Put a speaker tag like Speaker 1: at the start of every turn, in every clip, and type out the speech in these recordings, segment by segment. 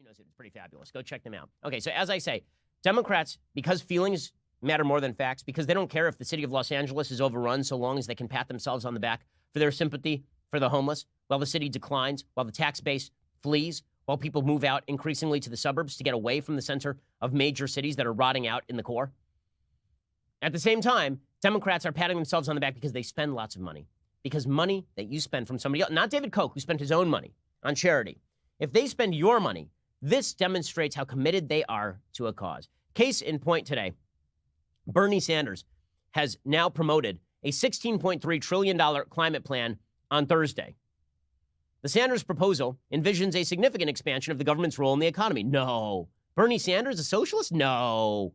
Speaker 1: knows it. It's pretty fabulous. Go check them out. Okay, so as I say, Democrats, because feelings matter more than facts, because they don't care if the city of Los Angeles is overrun so long as they can pat themselves on the back for their sympathy for the homeless, while the city declines, while the tax base flees, while people move out increasingly to the suburbs to get away from the center of major cities that are rotting out in the core. At the same time, Democrats are patting themselves on the back because they spend lots of money. Because money that you spend from somebody else, not David Koch, who spent his own money on charity. If they spend your money, this demonstrates how committed they are to a cause. Case in point today, Bernie Sanders has now promoted a $16.3 trillion climate plan on Thursday. The Sanders proposal envisions a significant expansion of the government's role in the economy. No. Bernie Sanders, a socialist? No.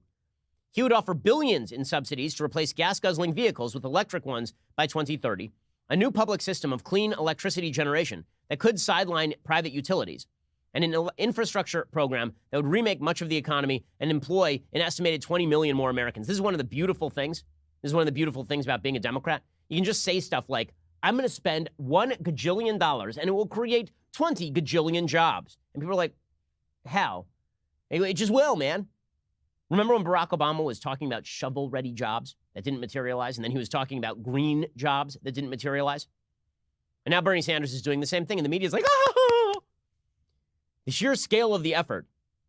Speaker 1: He would offer billions in subsidies to replace gas-guzzling vehicles with electric ones by 2030, a new public system of clean electricity generation that could sideline private utilities, and an infrastructure program that would remake much of the economy and employ an estimated 20 million more Americans. This is one of the beautiful things. This is one of the beautiful things about being a Democrat. You can just say stuff like, I'm going to spend $1 gajillion and it will create 20 gajillion jobs. And people are like, how? It just will, man. Remember when Barack Obama was talking about shovel-ready jobs that didn't materialize, and then he was talking about green jobs that didn't materialize? And now Bernie Sanders is doing the same thing, and the media is like, oh! The sheer scale of the effort,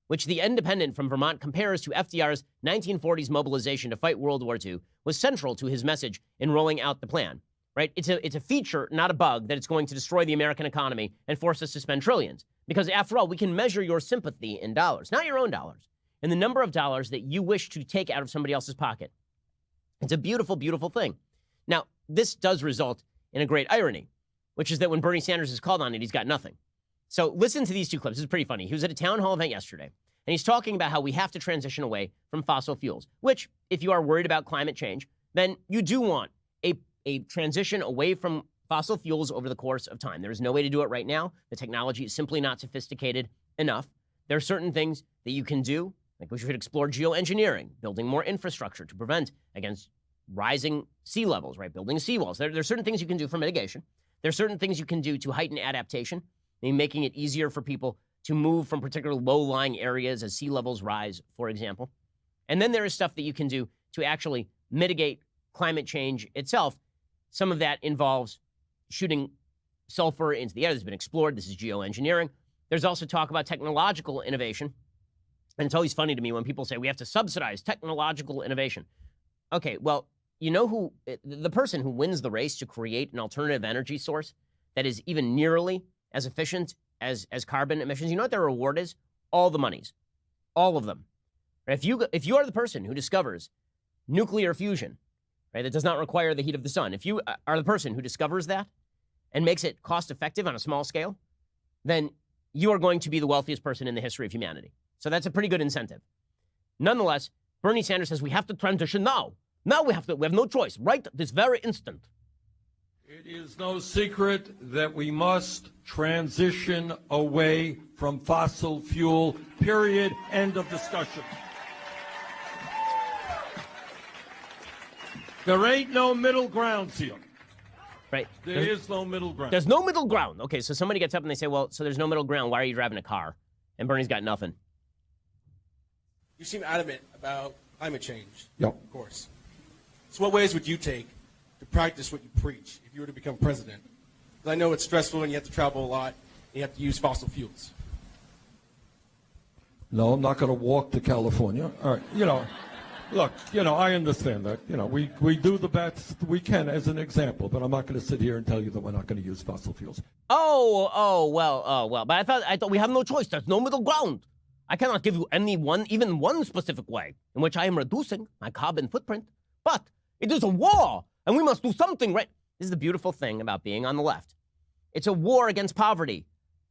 Speaker 1: which The Independent from Vermont compares to FDR's 1940s mobilization to fight World War II, was central to his message in rolling out the plan. Right? It's a feature, not a bug, that it's going to destroy the American economy and force us to spend trillions. Because after all, we can measure your sympathy in dollars, not your own dollars, and the number of dollars that you wish to take out of somebody else's pocket. It's a beautiful, beautiful thing. Now, this does result in a great irony, which is that when Bernie Sanders is called on it, he's got nothing. So listen to these two clips. This is pretty funny. He was at a town hall event yesterday, and he's talking about how we have to transition away from fossil fuels, which, if you are worried about climate change, then you do want a transition away from fossil fuels over the course of time. There is no way to do it right now. The technology is simply not sophisticated enough. There are certain things that you can do, like we should explore geoengineering, building more infrastructure to prevent against rising sea levels, right? Building seawalls. There are certain things you can do for mitigation. There are certain things you can do to heighten adaptation, making it easier for people to move from particular low-lying areas as sea levels rise, for example. And then there is stuff that you can do to actually mitigate climate change itself. Some of that involves shooting sulfur into the air. That's been explored. This is geoengineering. There's also talk about technological innovation. And it's always funny to me when people say we have to subsidize technological innovation. Okay, well, you know who, the person who wins the race to create an alternative energy source that is even nearly as efficient as carbon emissions, you know what their reward is? All the monies. All of them. If you are the person who discovers nuclear fusion, right, that does not require the heat of the sun. If you are the person who discovers that and makes it cost-effective on a small scale, then you are going to be the wealthiest person in the history of humanity. So that's a pretty good incentive. Nonetheless, Bernie Sanders says we have to transition now. Now we have no choice, right this very instant.
Speaker 2: It is no secret that we must transition away from fossil fuel, period, end of discussion. There ain't no middle ground here.
Speaker 1: Right.
Speaker 2: There is no middle ground.
Speaker 1: There's no middle ground. Okay, so somebody gets up and they say, well, so there's no middle ground. Why are you driving a car? And Bernie's got nothing.
Speaker 3: You seem adamant about climate change.
Speaker 2: Yep.
Speaker 3: Of course. So what ways would you take to practice what you preach if you were to become president? Because I know it's stressful and you have to travel a lot and you have to use fossil fuels.
Speaker 2: No, I'm not going to walk to California. All right, look, I understand that. We do the best we can as an example, but I'm not going to sit here and tell you that we're not going to use fossil fuels.
Speaker 1: Well. But I thought we have no choice. There's no middle ground. I cannot give you even one specific way in which I am reducing my carbon footprint. But it is a war, and we must do something, right? This is the beautiful thing about being on the left. It's a war against poverty,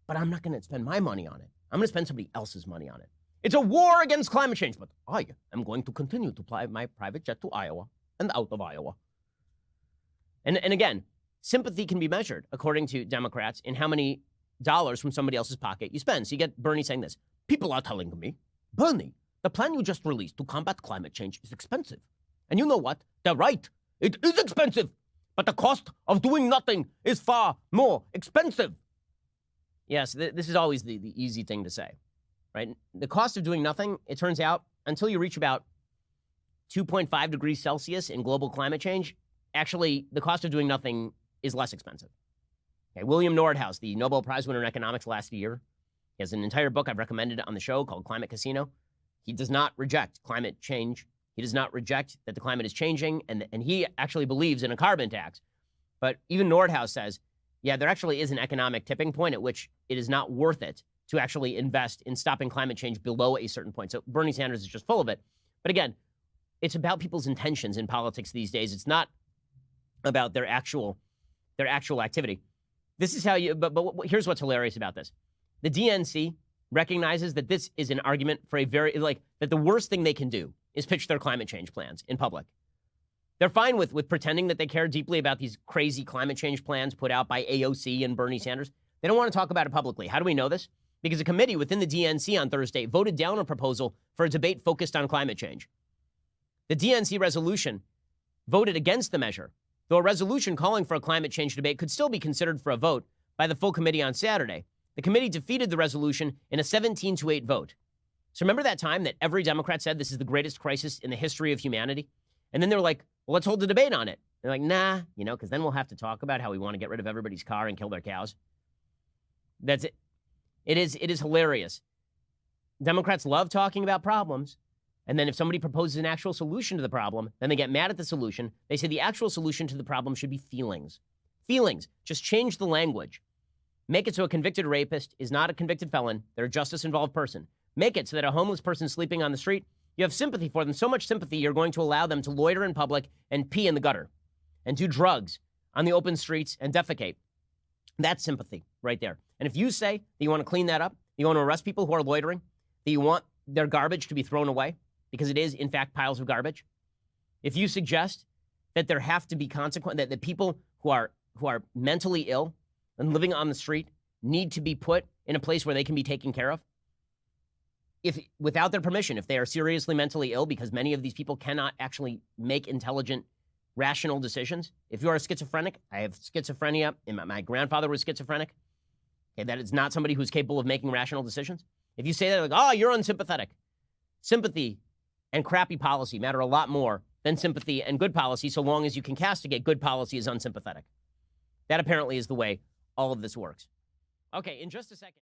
Speaker 1: but I'm not going to spend my money on it. I'm going to spend somebody else's money on it. It's a war against climate change, but I am going to continue to fly my private jet to Iowa and out of Iowa. And again, sympathy can be measured, according to Democrats, in how many dollars from somebody else's pocket you spend. So you get Bernie saying this. People are telling me, Bernie, the plan you just released to combat climate change is expensive. And you know what? They're right. It is expensive. But the cost of doing nothing is far more expensive. Yes, this is always the easy thing to say. right? The cost of doing nothing, it turns out, until you reach about 2.5 degrees Celsius in global climate change, actually, the cost of doing nothing is less expensive. Okay, William Nordhaus, the Nobel Prize winner in economics last year, he has an entire book I've recommended on the show called Climate Casino. He does not reject climate change. He does not reject that the climate is changing, and he actually believes in a carbon tax. But even Nordhaus says, yeah, there actually is an economic tipping point at which it is not worth it to actually invest in stopping climate change below a certain point. So Bernie Sanders is just full of it. But again, it's about people's intentions in politics these days. It's not about their actual activity. This is how you, but here's what's hilarious about this. The DNC recognizes that this is an argument for a very, that the worst thing they can do is pitch their climate change plans in public. They're fine with pretending that they care deeply about these crazy climate change plans put out by AOC and Bernie Sanders. They don't want to talk about it publicly. How do we know this? Because a committee within the DNC on Thursday voted down a proposal for a debate focused on climate change. The DNC resolution voted against the measure, though a resolution calling for a climate change debate could still be considered for a vote by the full committee on Saturday. The committee defeated the resolution in a 17-8 vote. So remember that time that every Democrat said this is the greatest crisis in the history of humanity? And then they were like, well, let's hold a debate on it. They're like, nah, because then we'll have to talk about how we want to get rid of everybody's car and kill their cows. That's it. It is hilarious. Democrats love talking about problems. And then if somebody proposes an actual solution to the problem, then they get mad at the solution. They say the actual solution to the problem should be feelings. Feelings. Just change the language. Make it so a convicted rapist is not a convicted felon. They're a justice-involved person. Make it so that a homeless person sleeping on the street, you have sympathy for them, so much sympathy you're going to allow them to loiter in public and pee in the gutter and do drugs on the open streets and defecate. That's sympathy right there. And if you say that you want to clean that up, you want to arrest people who are loitering, that you want their garbage to be thrown away, because it is, in fact, piles of garbage. If you suggest that there have to be consequences, that people who are mentally ill and living on the street need to be put in a place where they can be taken care of, if without their permission, if they are seriously mentally ill, because many of these people cannot actually make intelligent, rational decisions. If you are a schizophrenic, I have schizophrenia, and my grandfather was schizophrenic. Okay, that is not somebody who's capable of making rational decisions. If you say that, like, oh, you're unsympathetic. Sympathy and crappy policy matter a lot more than sympathy and good policy, so long as you can castigate good policy as unsympathetic. That apparently is the way all of this works. Okay, in just a second.